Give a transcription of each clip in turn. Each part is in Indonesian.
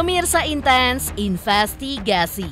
Pemirsa Intens Investigasi.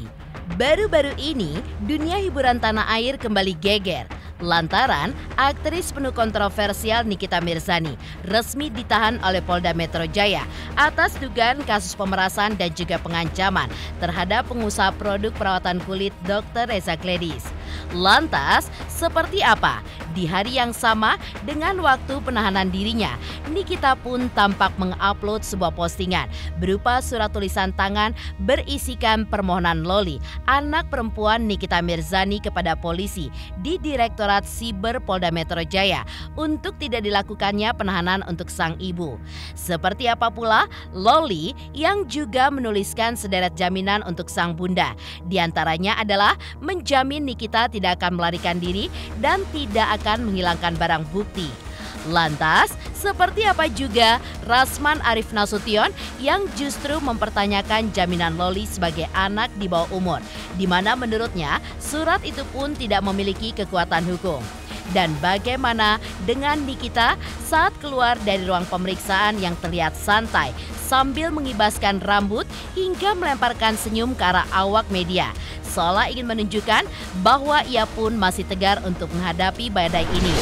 Baru-baru ini, dunia hiburan tanah air kembali geger lantaran aktris penuh kontroversial Nikita Mirzani resmi ditahan oleh Polda Metro Jaya atas dugaan kasus pemerasan dan juga pengancaman terhadap pengusaha produk perawatan kulit Dr. Reza Gladys. Lantas, seperti apa di hari yang sama dengan waktu penahanan dirinya, Nikita pun tampak mengupload sebuah postingan berupa surat tulisan tangan berisikan permohonan Loli, anak perempuan Nikita Mirzani, kepada polisi di Direktorat Siber Polda Metro Jaya untuk tidak dilakukannya penahanan untuk sang ibu. Seperti apa pula Loli yang juga menuliskan sederet jaminan untuk sang bunda. Di antaranya adalah menjamin Nikita tidak akan melarikan diri dan tidak akan menghilangkan barang bukti. Lantas, seperti apa juga Rasman Arif Nasution yang justru mempertanyakan jaminan Loli sebagai anak di bawah umur, di mana menurutnya surat itu pun tidak memiliki kekuatan hukum. Dan bagaimana dengan Nikita saat keluar dari ruang pemeriksaan yang terlihat santai sambil mengibaskan rambut hingga melemparkan senyum ke arah awak media, seolah ingin menunjukkan bahwa ia pun masih tegar untuk menghadapi badai ini.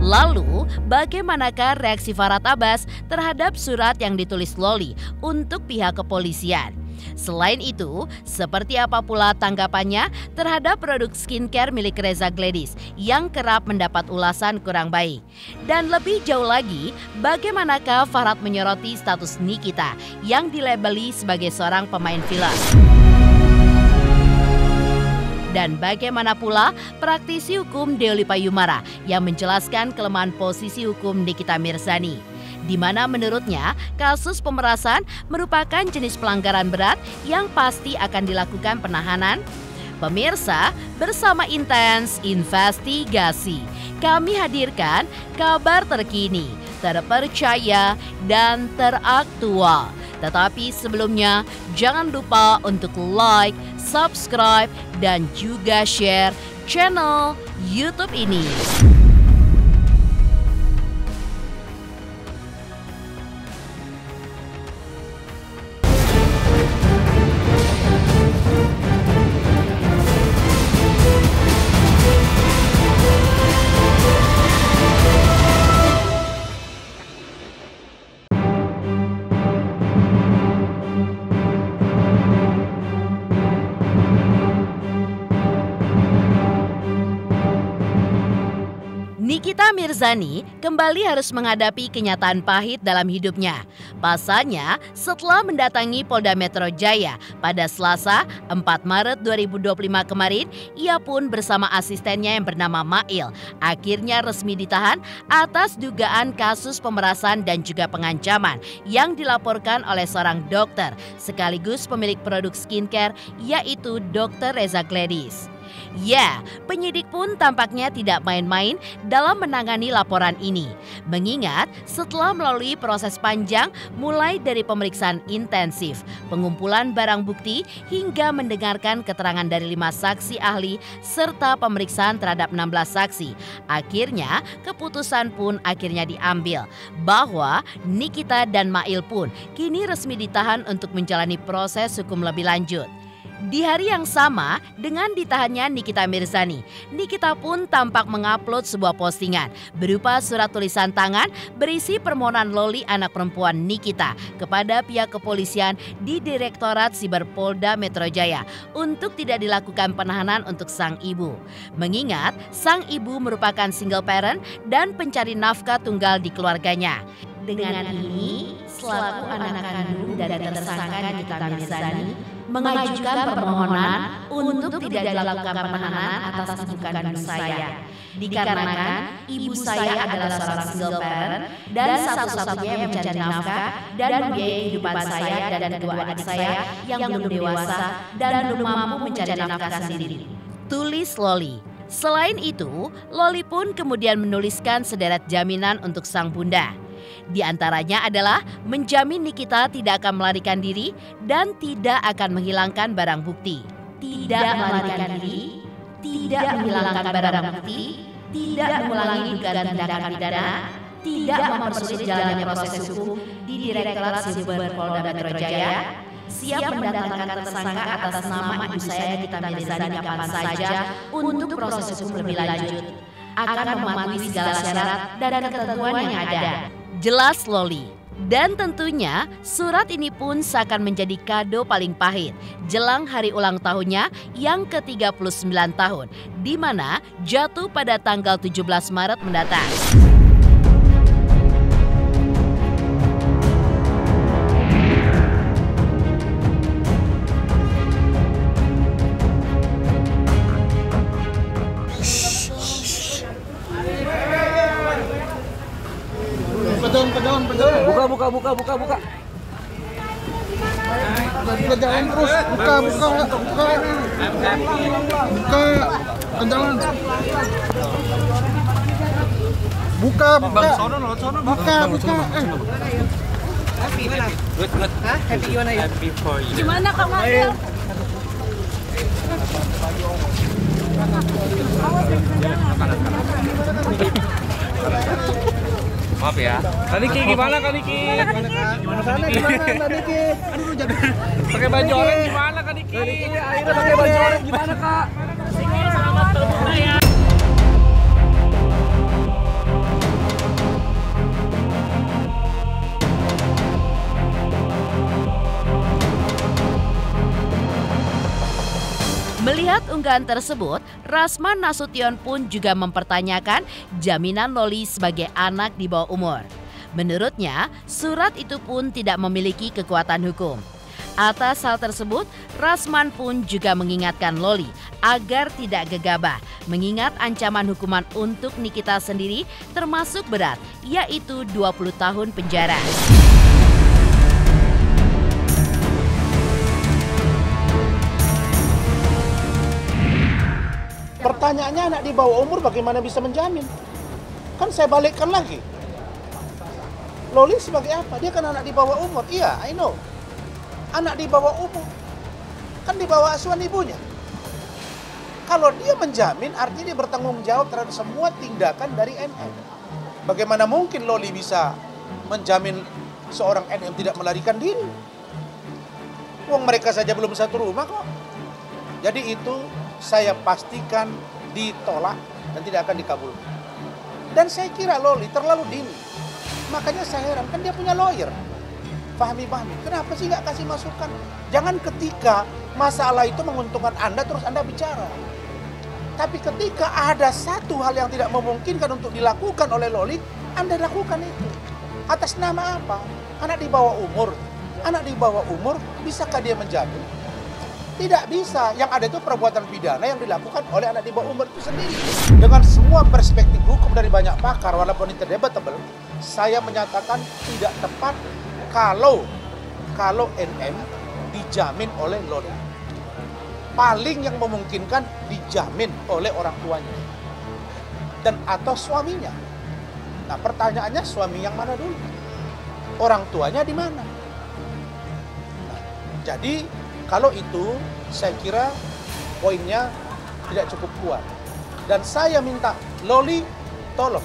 Lalu, bagaimanakah reaksi Farhad Abbas terhadap surat yang ditulis Loli untuk pihak kepolisian? Selain itu, seperti apa pula tanggapannya terhadap produk skincare milik Reza Gladys yang kerap mendapat ulasan kurang baik? Dan lebih jauh lagi, bagaimanakah Farhad menyoroti status Nikita yang dilabeli sebagai seorang pemain film? Dan bagaimana pula praktisi hukum Deoli Payumara yang menjelaskan kelemahan posisi hukum Nikita Mirzani, di mana menurutnya kasus pemerasan merupakan jenis pelanggaran berat yang pasti akan dilakukan penahanan. Pemirsa, bersama Intens Investigasi, kami hadirkan kabar terkini, terpercaya, dan teraktual. Tetapi sebelumnya, jangan lupa untuk like, subscribe, dan juga share channel YouTube ini. Nikita Mirzani kembali harus menghadapi kenyataan pahit dalam hidupnya. Pasalnya, setelah mendatangi Polda Metro Jaya pada Selasa 4 Maret 2025 kemarin, ia pun bersama asistennya yang bernama Mail akhirnya resmi ditahan atas dugaan kasus pemerasan dan juga pengancaman yang dilaporkan oleh seorang dokter sekaligus pemilik produk skincare, yaitu Dr. Reza Gladys. Ya, penyidik pun tampaknya tidak main-main dalam menangani laporan ini. Mengingat setelah melalui proses panjang mulai dari pemeriksaan intensif, pengumpulan barang bukti, hingga mendengarkan keterangan dari 5 saksi ahli serta pemeriksaan terhadap 16 saksi. Akhirnya, keputusan pun akhirnya diambil bahwa Nikita dan Mail pun kini resmi ditahan untuk menjalani proses hukum lebih lanjut. Di hari yang sama dengan ditahannya Nikita Mirzani, Nikita pun tampak mengupload sebuah postingan berupa surat tulisan tangan berisi permohonan Loli, anak perempuan Nikita, kepada pihak kepolisian di Direktorat Siber Polda Metro Jaya untuk tidak dilakukan penahanan untuk sang ibu. Mengingat sang ibu merupakan single parent dan pencari nafkah tunggal di keluarganya. Dengan ini, selaku anak kandung dari tersangka Nikita Mirzani mengajukan permohonan untuk tidak dilakukan penahanan atas ibu kandung saya. Dikarenakan ibu saya adalah seorang single parent dan satu-satunya yang mencari nafkah dan membiayai kehidupan saya dan kedua adik saya yang belum dewasa dan belum mampu mencari nafkah sendiri, tulis Loli. Selain itu, Loli pun kemudian menuliskan sederet jaminan untuk sang bunda. Di antaranya adalah menjamin Nikita tidak akan melarikan diri dan tidak akan menghilangkan barang bukti. Tidak melarikan diri, tidak menghilangkan barang bukti, tidak mengulangi dugaan tindakan pidana, tidak mempersulit jalannya proses hukum di Direktorat Siber Polda Metro Jaya, siap mendatangkan tersangka atas nama ibu saya Nikita Mirzani kapan saja untuk proses hukum lebih lanjut. Akan mematuhi segala syarat dan ketentuan yang ada. Jelas Loli. Dan tentunya surat ini pun seakan menjadi kado paling pahit jelang hari ulang tahunnya yang ke-39 tahun, di mana jatuh pada tanggal 17 Maret mendatang. Pedaun. Buka. Pedaun terus, buka. Pedaun. Buka. Happy mana? Good. Hah? Happy gimana ya? Happy for you. Gimana Kak Mail? Maaf ya. Kak Niki gimana Kak Niki? Gimana Kak Niki? Aduh jangan. Pakai baju oranye gimana Kak Niki? Akhirnya pakai baju oranye gimana Kak? Selamat berbuka ya. Melihat unggahan tersebut, Rasman Nasution pun juga mempertanyakan jaminan Loli sebagai anak di bawah umur. Menurutnya, surat itu pun tidak memiliki kekuatan hukum. Atas hal tersebut, Rasman pun juga mengingatkan Loli agar tidak gegabah, mengingat ancaman hukuman untuk Nikita sendiri termasuk berat, yaitu 20 tahun penjara. Pertanyaannya anak di bawah umur bagaimana bisa menjamin? Kan saya balikkan lagi. Loli sebagai apa? Dia kan anak di bawah umur. Iya, I know. Anak di bawah umur. Kan di bawah asuhan ibunya. Kalau dia menjamin artinya dia bertanggung jawab terhadap semua tindakan dari NM. Bagaimana mungkin Loli bisa menjamin seorang NM tidak melarikan diri? Wong mereka saja belum satu rumah kok. Jadi itu saya pastikan ditolak dan tidak akan dikabulkan. Dan saya kira Loli terlalu dini. Makanya saya heran, kan dia punya lawyer. Fahmi, kenapa sih nggak kasih masukan? Jangan ketika masalah itu menguntungkan Anda terus Anda bicara. Tapi ketika ada satu hal yang tidak memungkinkan untuk dilakukan oleh Loli, Anda lakukan itu. Atas nama apa? Anak di bawah umur. Anak di bawah umur, bisakah dia menjamin? Tidak bisa. Yang ada itu perbuatan pidana yang dilakukan oleh anak di bawah umur itu sendiri. Dengan semua perspektif hukum dari banyak pakar, walaupun itu debatable, saya menyatakan tidak tepat kalau NM dijamin oleh Loli. Paling yang memungkinkan dijamin oleh orang tuanya dan atau suaminya. Nah, pertanyaannya suami yang mana dulu? Orang tuanya di mana? Nah, jadi kalau itu, saya kira poinnya tidak cukup kuat. Dan saya minta, Loli, tolong,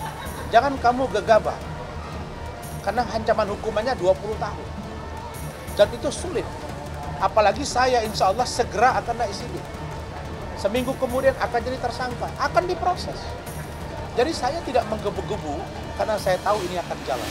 jangan kamu gegabah. Karena ancaman hukumannya 20 tahun. Dan itu sulit. Apalagi saya insya Allah segera akan naik sidik. Seminggu kemudian akan jadi tersangka, akan diproses. Jadi saya tidak menggebu-gebu, karena saya tahu ini akan jalan.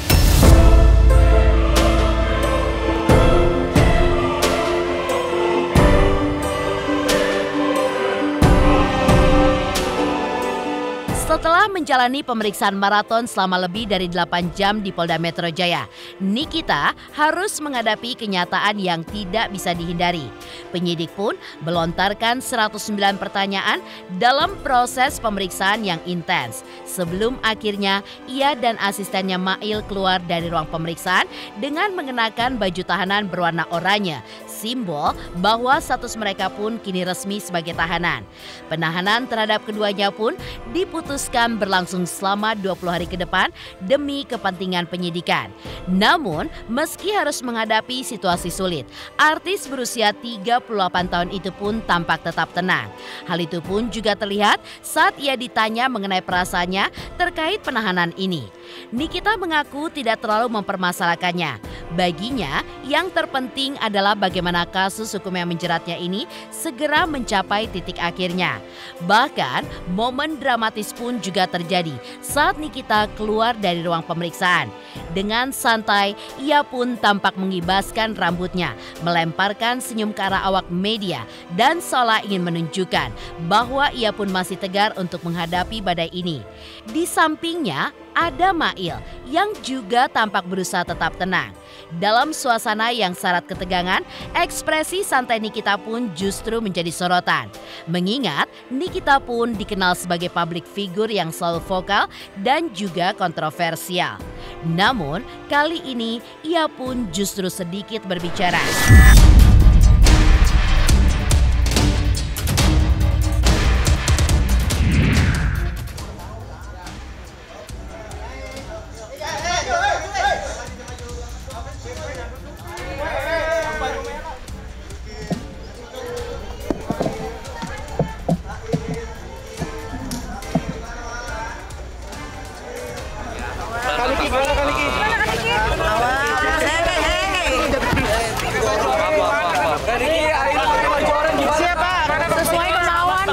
Setelah menjalani pemeriksaan maraton selama lebih dari 8 jam di Polda Metro Jaya, Nikita harus menghadapi kenyataan yang tidak bisa dihindari. Penyidik pun melontarkan 109 pertanyaan dalam proses pemeriksaan yang intens. Sebelum akhirnya ia dan asistennya Mail keluar dari ruang pemeriksaan dengan mengenakan baju tahanan berwarna oranye, simbol bahwa status mereka pun kini resmi sebagai tahanan. Penahanan terhadap keduanya pun diputuskan berlangsung selama 20 hari ke depan demi kepentingan penyidikan. Namun, meski harus menghadapi situasi sulit, artis berusia 38 tahun itu pun tampak tetap tenang. Hal itu pun juga terlihat saat ia ditanya mengenai perasaannya terkait penahanan ini. Nikita mengaku tidak terlalu mempermasalahkannya. Baginya, yang terpenting adalah bagaimana kasus hukum yang menjeratnya ini segera mencapai titik akhirnya. Bahkan, momen dramatis pun juga terjadi saat Nikita keluar dari ruang pemeriksaan. Dengan santai, ia pun tampak mengibaskan rambutnya, melemparkan senyum ke arah awak media, dan seolah ingin menunjukkan bahwa ia pun masih tegar untuk menghadapi badai ini. Di sampingnya, ada Mail yang juga tampak berusaha tetap tenang. Dalam suasana yang syarat ketegangan, ekspresi santai Nikita pun justru menjadi sorotan. Mengingat Nikita pun dikenal sebagai public figure yang selalu vokal dan juga kontroversial. Namun, kali ini ia pun justru sedikit berbicara. Sesuai kemauan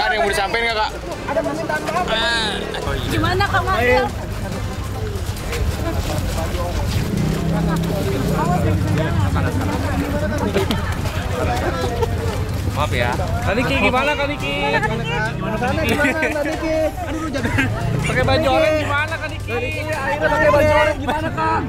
Ada yang mau disampaikan nggak, Kak? Ada permintaan maaf. Gimana Kak Mail? Maaf ya. Kak Niki gimana, Kak Niki? Gimana sana? Gimana Kak Niki? Aduh, jangan. Pakai baju oranye gimana, Kak Niki? Akhirnya pakai baju oranye gimana, Kak?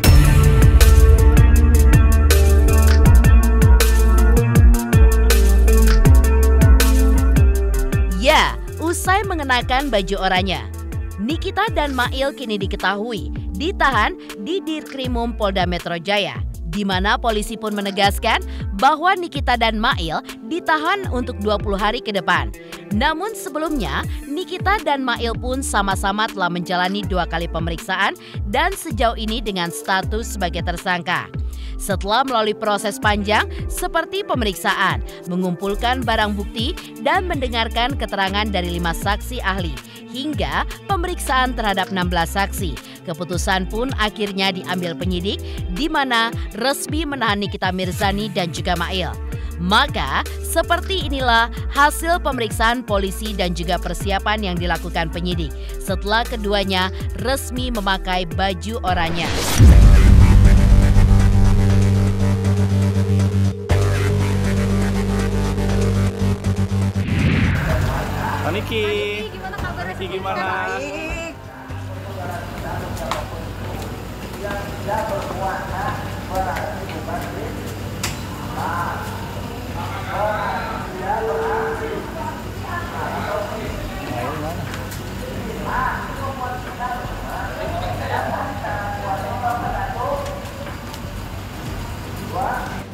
Ya, usai mengenakan baju oranye, Nikita dan Mail kini diketahui ditahan di Dirkrimum Polda Metro Jaya, di mana polisi pun menegaskan bahwa Nikita dan Mail ditahan untuk 20 hari ke depan. Namun sebelumnya, Nikita dan Mail pun sama-sama telah menjalani 2 kali pemeriksaan dan sejauh ini dengan status sebagai tersangka. Setelah melalui proses panjang seperti pemeriksaan, mengumpulkan barang bukti, dan mendengarkan keterangan dari 5 saksi ahli, hingga pemeriksaan terhadap 16 saksi, keputusan pun akhirnya diambil penyidik, di mana resmi menahan Nikita Mirzani dan juga Mail. Maka, seperti inilah hasil pemeriksaan polisi dan juga persiapan yang dilakukan penyidik setelah keduanya resmi memakai baju oranye. Kak Niki. Gimana kabarnya? Niki gimana? Baik.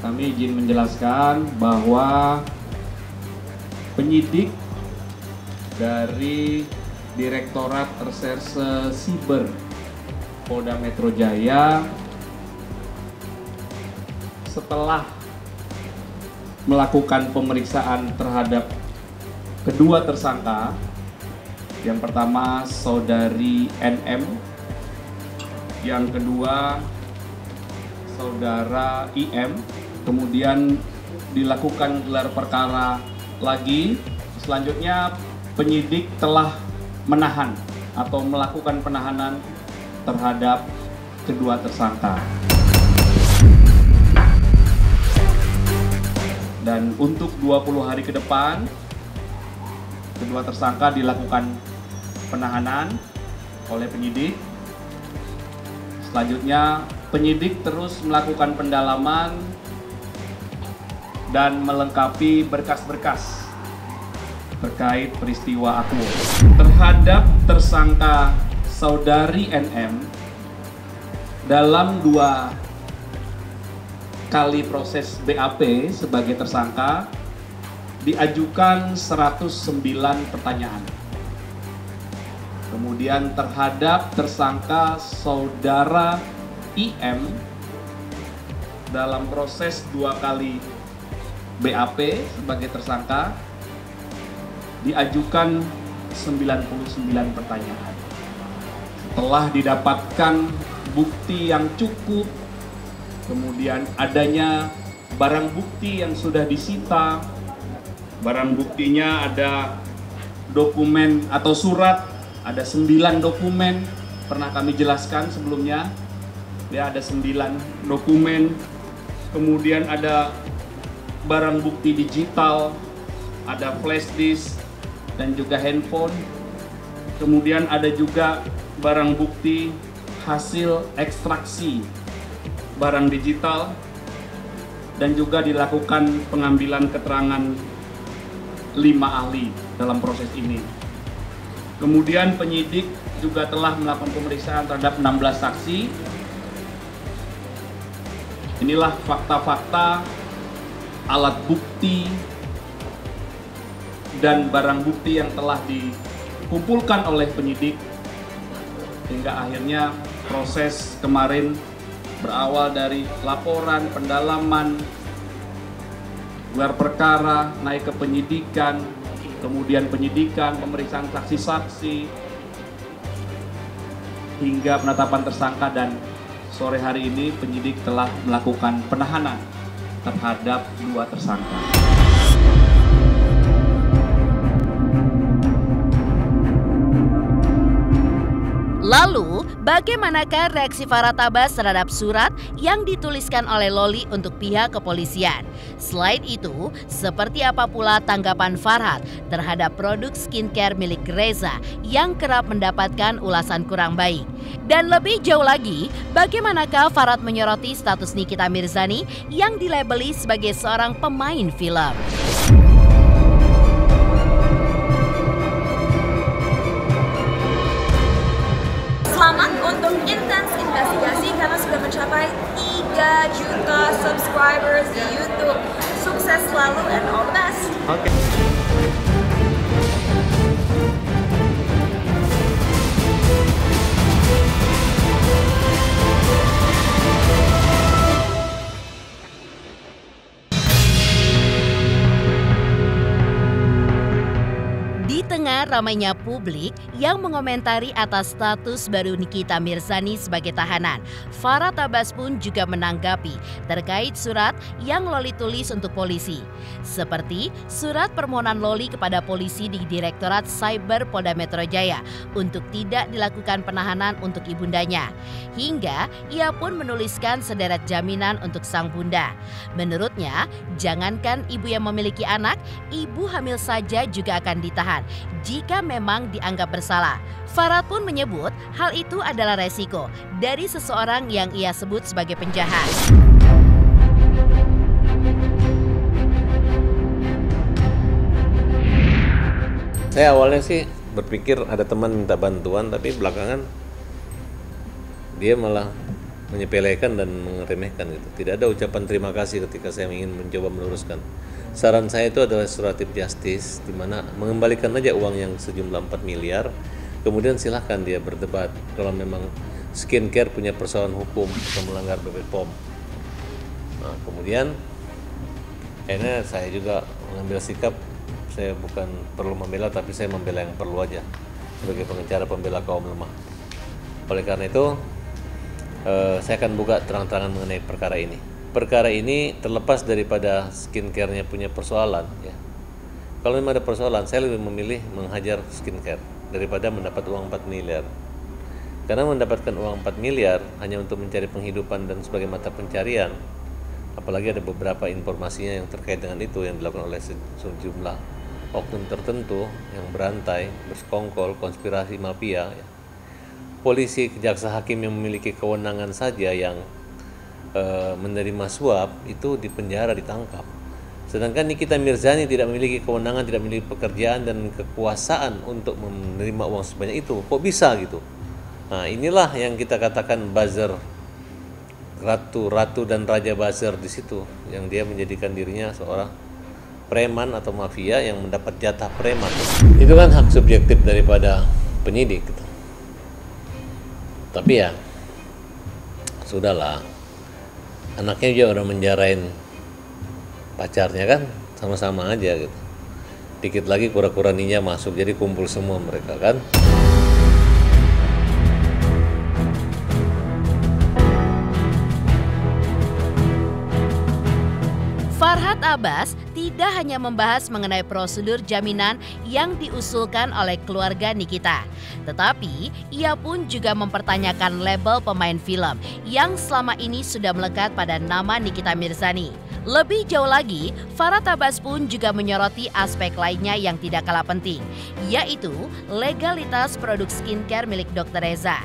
Kami izin menjelaskan bahwa penyidik dari Direktorat Reserse Siber Polda Metro Jaya setelah melakukan pemeriksaan terhadap kedua tersangka, yang pertama saudari NM, yang kedua saudara IM, kemudian dilakukan gelar perkara lagi. Selanjutnya penyidik telah menahan atau melakukan penahanan terhadap kedua tersangka. Dan untuk 20 hari ke depan, kedua tersangka dilakukan penahanan oleh penyidik. Selanjutnya, penyidik terus melakukan pendalaman dan melengkapi berkas-berkas terkait peristiwa Akmo. Terhadap tersangka saudari NM, dalam 2 kali proses BAP sebagai tersangka diajukan 109 pertanyaan. Kemudian terhadap tersangka saudara IM dalam proses 2 kali BAP sebagai tersangka diajukan 99 pertanyaan. Setelah didapatkan bukti yang cukup, kemudian adanya barang bukti yang sudah disita. Barang buktinya ada dokumen atau surat, ada 9 dokumen, pernah kami jelaskan sebelumnya. Ya, ada 9 dokumen. Kemudian ada barang bukti digital, ada flash disk dan juga handphone. Kemudian ada juga barang bukti hasil ekstraksi barang digital, dan juga dilakukan pengambilan keterangan 5 ahli dalam proses ini. Kemudian penyidik juga telah melakukan pemeriksaan terhadap 16 saksi. Inilah fakta-fakta, alat bukti, dan barang bukti yang telah dikumpulkan oleh penyidik hingga akhirnya proses kemarin berawal dari laporan, pendalaman, gelar perkara, naik ke penyidikan, kemudian penyidikan, pemeriksaan saksi-saksi, hingga penetapan tersangka, dan sore hari ini penyidik telah melakukan penahanan terhadap 2 tersangka. Lalu, bagaimanakah reaksi Farhad Abbas terhadap surat yang dituliskan oleh Loli untuk pihak kepolisian? Selain itu, seperti apa pula tanggapan Farhad terhadap produk skincare milik Reza yang kerap mendapatkan ulasan kurang baik? Dan lebih jauh lagi, bagaimanakah Farhad menyoroti status Nikita Mirzani yang dilabeli sebagai seorang pemain film? Selamat untuk Intens Investigasi karena sudah mencapai 3 juta subscribers di YouTube. Sukses selalu and all the best. Oke. Di tengah ramainya publik yang mengomentari atas status baru Nikita Mirzani sebagai tahanan, Farhad Abbas pun juga menanggapi terkait surat yang Loli tulis untuk polisi. Seperti surat permohonan Loli kepada polisi di Direktorat Cyber Polda Metro Jaya untuk tidak dilakukan penahanan untuk ibundanya. Hingga ia pun menuliskan sederet jaminan untuk sang bunda. Menurutnya, jangankan ibu yang memiliki anak, ibu hamil saja juga akan ditahan jika memang dianggap bersalah. Farhad pun menyebut hal itu adalah resiko dari seseorang yang ia sebut sebagai penjahat. Saya awalnya sih berpikir ada teman minta bantuan, tapi belakangan dia malah menyepelekan dan meremehkan gitu. Tidak ada ucapan terima kasih ketika saya ingin mencoba meluruskan. Saran saya itu adalah restoratif justice, di mana mengembalikan aja uang yang sejumlah 4 miliar, kemudian silahkan dia berdebat kalau memang skincare punya persoalan hukum atau melanggar BPOM. Nah, kemudian akhirnya saya juga mengambil sikap, saya bukan perlu membela, tapi saya membela yang perlu aja sebagai pengacara pembela kaum lemah. Oleh karena itu, saya akan buka terang-terangan mengenai perkara ini. Perkara ini terlepas daripada skincare-nya punya persoalan, ya. Kalau memang ada persoalan, saya lebih memilih menghajar skincare daripada mendapat uang 4 miliar. Karena mendapatkan uang 4 miliar hanya untuk mencari penghidupan dan sebagai mata pencarian, apalagi ada beberapa informasinya yang terkait dengan itu yang dilakukan oleh sejumlah oknum tertentu yang berantai, bersekongkol, konspirasi mafia, ya. Polisi, kejaksa, hakim yang memiliki kewenangan saja yang menerima suap itu dipenjara, ditangkap. Sedangkan Nikita Mirzani tidak memiliki kewenangan, tidak memiliki pekerjaan dan kekuasaan untuk menerima uang sebanyak itu. Kok bisa gitu? Nah, inilah yang kita katakan buzzer, ratu dan raja buzzer di situ, yang dia menjadikan dirinya seorang preman atau mafia yang mendapat jatah preman. Itu kan hak subjektif daripada penyidik gitu. Tapi ya sudahlah, anaknya juga udah menjarain pacarnya kan sama-sama aja gitu. Dikit lagi kura-kura ninja masuk, jadi kumpul semua mereka kan. Farhad Abbas tidak hanya membahas mengenai prosedur jaminan yang diusulkan oleh keluarga Nikita, tetapi ia pun juga mempertanyakan label pemain film yang selama ini sudah melekat pada nama Nikita Mirzani. Lebih jauh lagi, Farhad Abbas pun juga menyoroti aspek lainnya yang tidak kalah penting, yaitu legalitas produk skincare milik Dr. Reza.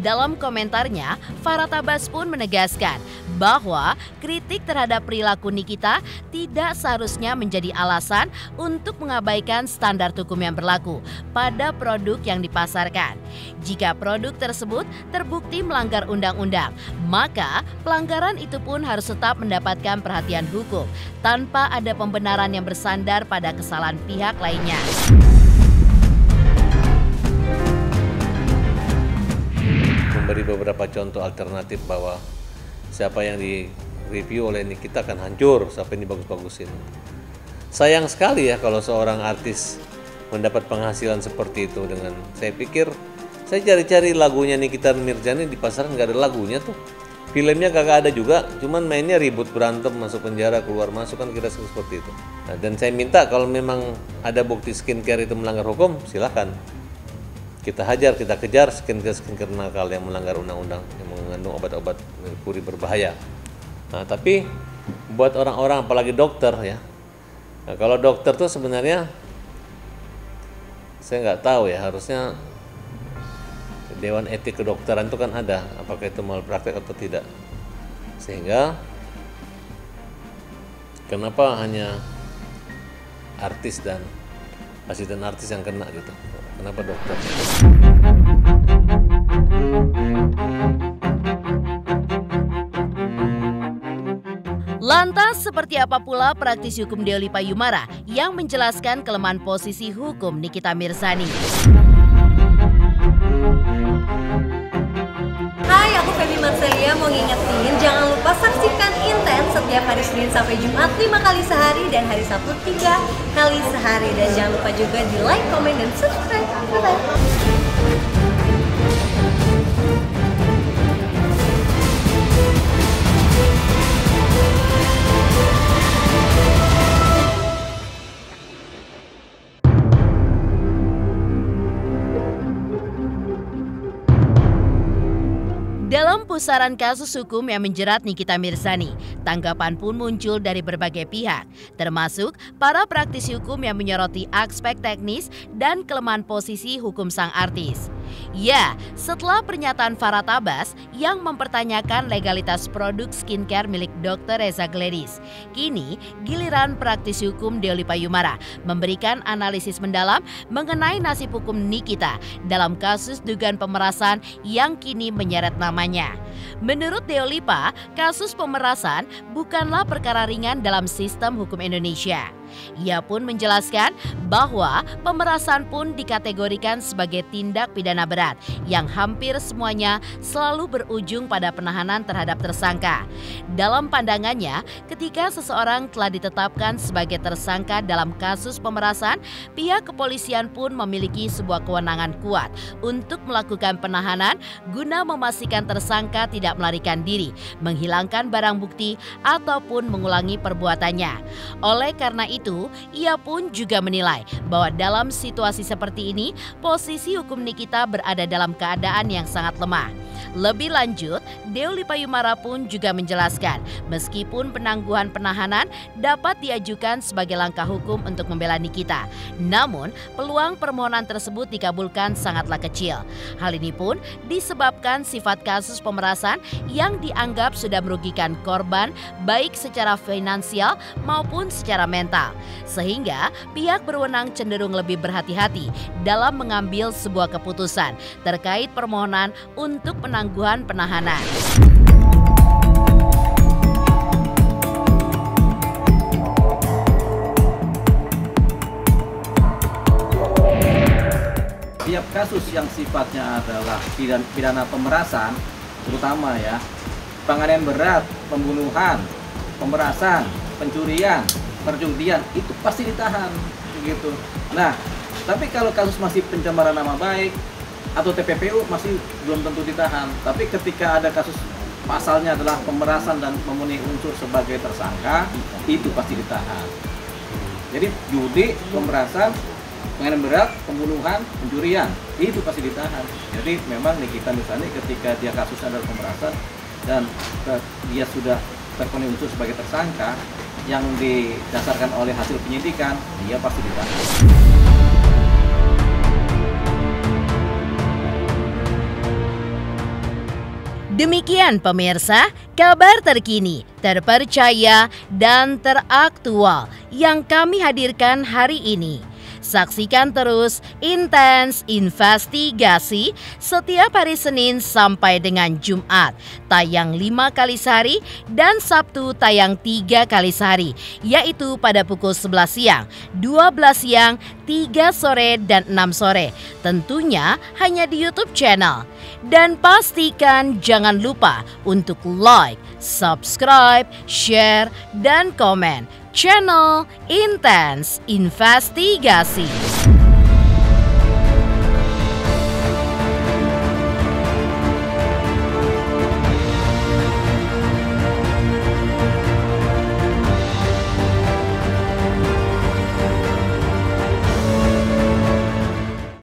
Dalam komentarnya, Farhad Abbas pun menegaskan bahwa kritik terhadap perilaku Nikita tidak seharusnya menjadi alasan untuk mengabaikan standar hukum yang berlaku pada produk yang dipasarkan. Jika produk tersebut terbukti melanggar undang-undang, maka pelanggaran itu pun harus tetap mendapatkan perhatian hukum tanpa ada pembenaran yang bersandar pada kesalahan pihak lainnya. Memberi beberapa contoh alternatif bahwa siapa yang di-review oleh Nikita akan hancur, siapa yang dibagus-bagusin. Sayang sekali ya kalau seorang artis mendapat penghasilan seperti itu. Dengan saya pikir, saya cari-cari lagunya Nikita Mirzani di pasaran nggak ada lagunya tuh. Filmnya kagak ada juga, cuman mainnya ribut, berantem, masuk penjara, keluar masuk, kan kira seperti itu. Nah, dan saya minta kalau memang ada bukti skincare itu melanggar hukum, silakan. Kita hajar, kita kejar skincare nakal yang melanggar undang-undang, yang mengandung obat-obat merkuri berbahaya. Nah, tapi buat orang-orang, apalagi dokter ya. Nah, kalau dokter tuh sebenarnya saya nggak tahu ya, harusnya Dewan Etik Kedokteran itu kan ada, apakah itu malpraktek atau tidak. Sehingga kenapa hanya artis dan asisten artis yang kena gitu? Kenapa dokter? Lantas seperti apa pula praktisi hukum Deoli Payumara yang menjelaskan kelemahan posisi hukum Nikita Mirzani? Hai, aku Feby Marcelia mau ngingetin jangan lupa saksikan Intens setiap hari Senin sampai Jumat 5 kali sehari dan hari Sabtu 3 kali sehari, dan jangan lupa juga di like, komen, dan subscribe. Bye-bye. Dalam pusaran kasus hukum yang menjerat Nikita Mirzani, tanggapan pun muncul dari berbagai pihak, termasuk para praktisi hukum yang menyoroti aspek teknis dan kelemahan posisi hukum sang artis. Ya, setelah pernyataan Farhad Abbas yang mempertanyakan legalitas produk skincare milik Dr. Reza Gladys, kini giliran praktisi hukum Deoli Payumara memberikan analisis mendalam mengenai nasib hukum Nikita dalam kasus dugaan pemerasan yang kini menyeret namanya. Menurut Deolipa, kasus pemerasan bukanlah perkara ringan dalam sistem hukum Indonesia. Ia pun menjelaskan bahwa pemerasan pun dikategorikan sebagai tindak pidana berat yang hampir semuanya selalu berujung pada penahanan terhadap tersangka. Dalam pandangannya, ketika seseorang telah ditetapkan sebagai tersangka dalam kasus pemerasan, pihak kepolisian pun memiliki sebuah kewenangan kuat untuk melakukan penahanan guna memastikan tersangka tidak melarikan diri, menghilangkan barang bukti, ataupun mengulangi perbuatannya. Oleh karena itu, ia pun juga menilai bahwa dalam situasi seperti ini, posisi hukum Nikita berada dalam keadaan yang sangat lemah. Lebih lanjut, Deoli Payumara pun juga menjelaskan, meskipun penangguhan penahanan dapat diajukan sebagai langkah hukum untuk membela Nikita, namun peluang permohonan tersebut dikabulkan sangatlah kecil. Hal ini pun disebabkan sifat kasus pemerasan yang dianggap sudah merugikan korban baik secara finansial maupun secara mental, sehingga pihak berwenang cenderung lebih berhati-hati dalam mengambil sebuah keputusan terkait permohonan untuk penangguhan penahanan. Setiap kasus yang sifatnya adalah pidana pemerasan, terutama ya, penganiayaan berat, pembunuhan, pemerasan, pencurian, perjudian, itu pasti ditahan begitu. Nah, tapi kalau kasus masih pencemaran nama baik atau TPPU masih belum tentu ditahan. Tapi ketika ada kasus pasalnya adalah pemerasan dan memenuhi unsur sebagai tersangka, itu pasti ditahan. Jadi judi, pemerasan, penganiayaan berat, pembunuhan, pencurian, itu pasti ditahan. Jadi memang Nikita Mirzani ketika dia kasusnya adalah pemerasan dan dia sudah terpenuhi unsur sebagai tersangka yang didasarkan oleh hasil penyidikan, dia pasti ditahan. Demikian pemirsa, kabar terkini, terpercaya, dan teraktual yang kami hadirkan hari ini. Saksikan terus Intens Investigasi setiap hari Senin sampai dengan Jumat, tayang 5 kali sehari dan Sabtu tayang 3 kali sehari, yaitu pada pukul 11 siang, 12 siang, 3 sore, dan 6 sore. Tentunya hanya di YouTube channel. Dan pastikan jangan lupa untuk like, subscribe, share, dan komen channel Intens Investigasi.